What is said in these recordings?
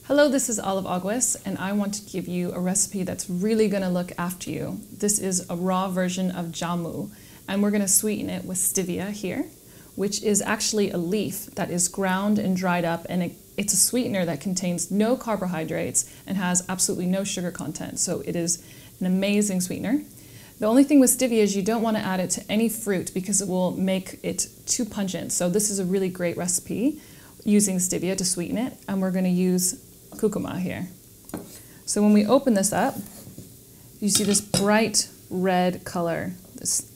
Hello, this is Olive Aguas, and I want to give you a recipe that's really going to look after you. This is a raw version of Jamu, and we're going to sweeten it with stevia here, which is actually a leaf that is ground and dried up, and it's a sweetener that contains no carbohydrates and has absolutely no sugar content, so it is an amazing sweetener. The only thing with stevia is you don't want to add it to any fruit because it will make it too pungent, so this is a really great recipe using stevia to sweeten it, and we're going to use curcuma here. So when we open this up, you see this bright red color, this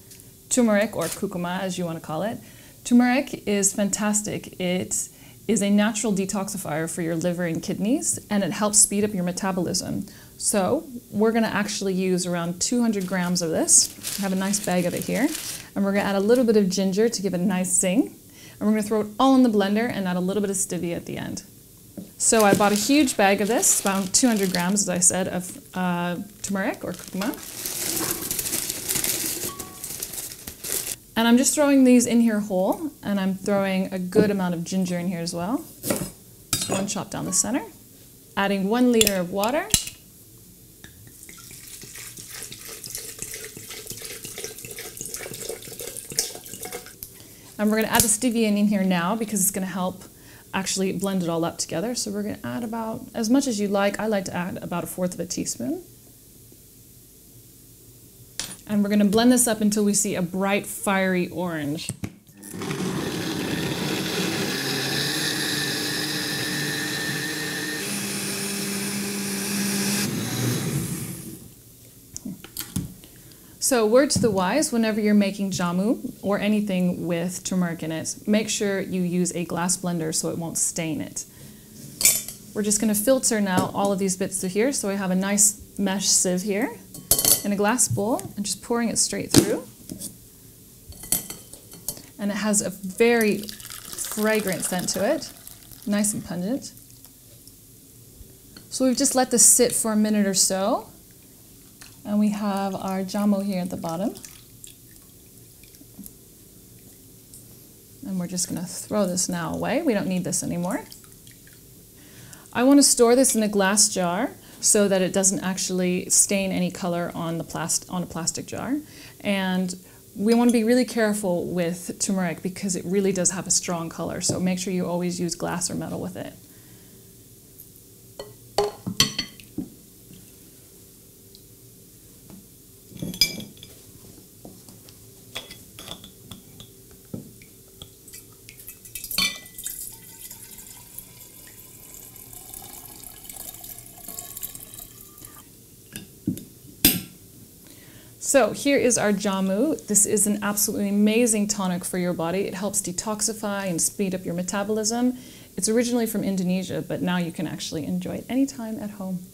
turmeric or curcuma as you want to call it. Turmeric is fantastic. It is a natural detoxifier for your liver and kidneys, and it helps speed up your metabolism. So we're going to actually use around 200 grams of this. I have a nice bag of it here, and we're going to add a little bit of ginger to give it a nice zing, and we're going to throw it all in the blender and add a little bit of stevia at the end. So I bought a huge bag of this, about 200 grams, as I said, of turmeric or curcuma. And I'm just throwing these in here whole, and I'm throwing a good amount of ginger in here as well. Just one chop down the center. Adding 1 liter of water. And we're going to add the stevia in here now because it's going to help actually blend it all up together. So we're going to add about as much as you like. I like to add about 1/4 teaspoon. And we're going to blend this up until we see a bright, fiery orange. So word to the wise, whenever you're making jamu or anything with turmeric in it, make sure you use a glass blender so it won't stain it. We're just going to filter now all of these bits through here. So I have a nice mesh sieve here in a glass bowl and just pouring it straight through. And it has a very fragrant scent to it, nice and pungent. So we've just let this sit for a minute or so. And we have our jamu here at the bottom. And we're just going to throw this now away. We don't need this anymore. I want to store this in a glass jar so that it doesn't actually stain any color on a plastic jar. And we want to be really careful with turmeric because it really does have a strong color. So make sure you always use glass or metal with it. So here is our jamu. This is an absolutely amazing tonic for your body. It helps detoxify and speed up your metabolism. It's originally from Indonesia, but now you can actually enjoy it anytime at home.